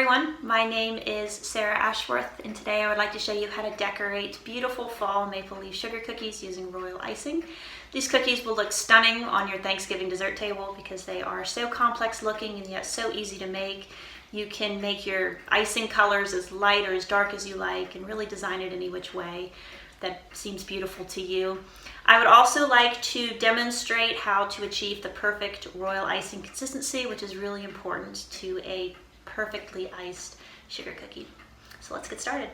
everyone, my name is Sarah Ashworth, and today I would like to show you how to decorate beautiful fall maple leaf sugar cookies using royal icing. These cookies will look stunning on your Thanksgiving dessert table because they are so complex looking and yet so easy to make. You can make your icing colors as light or as dark as you like and really design it any which way that seems beautiful to you. I would also like to demonstrate how to achieve the perfect royal icing consistency, which is really important to a perfectly iced sugar cookie. So let's get started.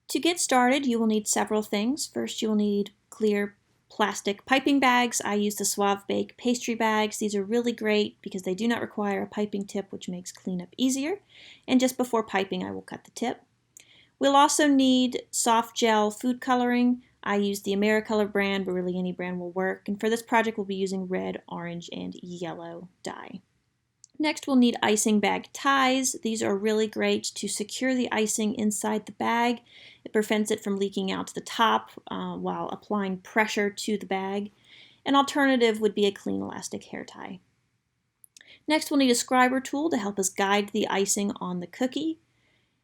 To get started, you will need several things. First, you will need clear plastic piping bags. I use the Suave Bake pastry bags. These are really great because they do not require a piping tip, which makes cleanup easier. And just before piping, I will cut the tip. We'll also need soft gel food coloring. I use the AmeriColor brand, but really any brand will work. And for this project, we'll be using red, orange, and yellow dye. Next, we'll need icing bag ties. These are really great to secure the icing inside the bag. It prevents it from leaking out to the top while applying pressure to the bag. An alternative would be a clean elastic hair tie. Next, we'll need a Scriber tool to help us guide the icing on the cookie.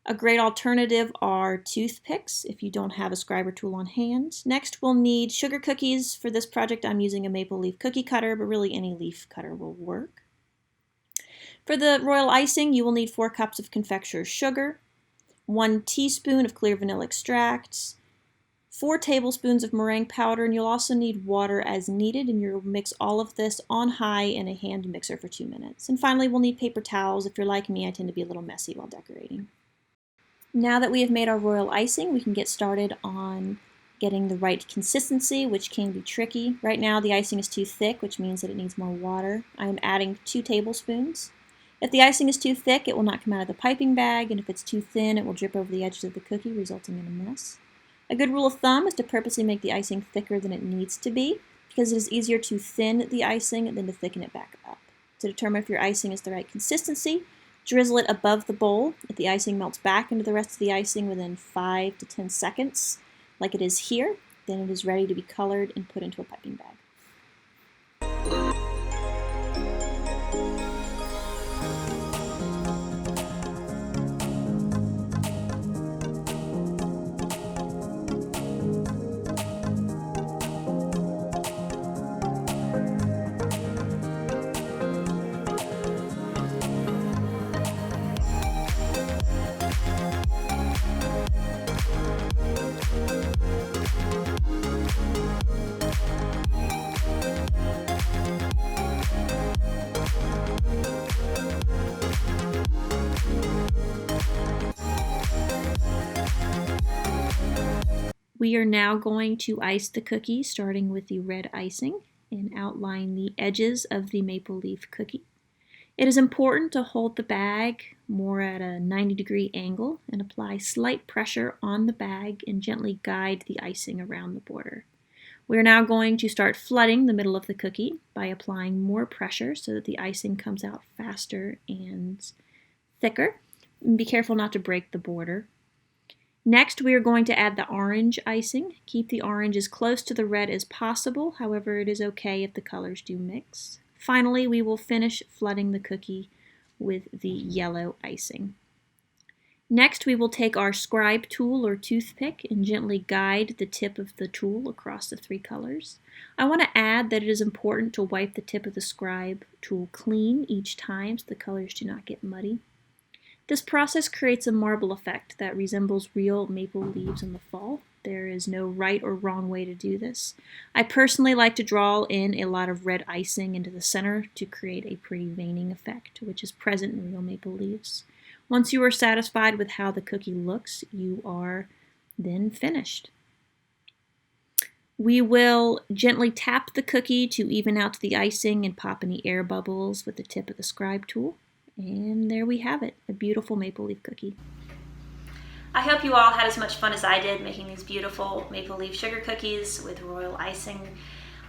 A great alternative are toothpicks if you don't have a Scriber tool on hand. Next, we'll need sugar cookies. For this project, I'm using a maple leaf cookie cutter, but really any leaf cutter will work. For the royal icing, you will need 4 cups of confectioner's sugar, 1 teaspoon of clear vanilla extract, 4 tablespoons of meringue powder, and you'll also need water as needed, and you'll mix all of this on high in a hand mixer for 2 minutes. And finally, we'll need paper towels. If you're like me, I tend to be a little messy while decorating. Now that we have made our royal icing, we can get started on getting the right consistency, which can be tricky. Right now, the icing is too thick, which means that it needs more water. I am adding 2 tablespoons. If the icing is too thick, it will not come out of the piping bag, and if it's too thin, it will drip over the edges of the cookie, resulting in a mess. A good rule of thumb is to purposely make the icing thicker than it needs to be, because it is easier to thin the icing than to thicken it back up. To determine if your icing is the right consistency, drizzle it above the bowl. If the icing melts back into the rest of the icing within 5 to 10 seconds, like it is here, then it is ready to be colored and put into a piping bag. We are now going to ice the cookie, starting with the red icing, and outline the edges of the maple leaf cookie. It is important to hold the bag more at a 90-degree angle and apply slight pressure on the bag and gently guide the icing around the border. We are now going to start flooding the middle of the cookie by applying more pressure so that the icing comes out faster and thicker. And be careful not to break the border. Next, we are going to add the orange icing. Keep the orange as close to the red as possible, however, it is okay if the colors do mix. Finally, we will finish flooding the cookie with the yellow icing. Next, we will take our scribe tool or toothpick and gently guide the tip of the tool across the 3 colors. I want to add that it is important to wipe the tip of the scribe tool clean each time so the colors do not get muddy. This process creates a marble effect that resembles real maple leaves in the fall. There is no right or wrong way to do this. I personally like to draw in a lot of red icing into the center to create a pretty veining effect, which is present in real maple leaves. Once you are satisfied with how the cookie looks, you are then finished. We will gently tap the cookie to even out the icing and pop any air bubbles with the tip of the scribe tool. And there we have it, a beautiful maple leaf cookie. I hope you all had as much fun as I did making these beautiful maple leaf sugar cookies with royal icing.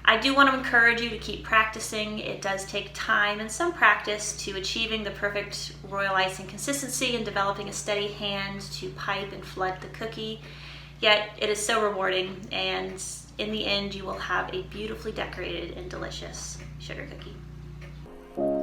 I do want to encourage you to keep practicing. It does take time and some practice to achieving the perfect royal icing consistency and developing a steady hand to pipe and flood the cookie. Yet it is so rewarding, and in the end you will have a beautifully decorated and delicious sugar cookie.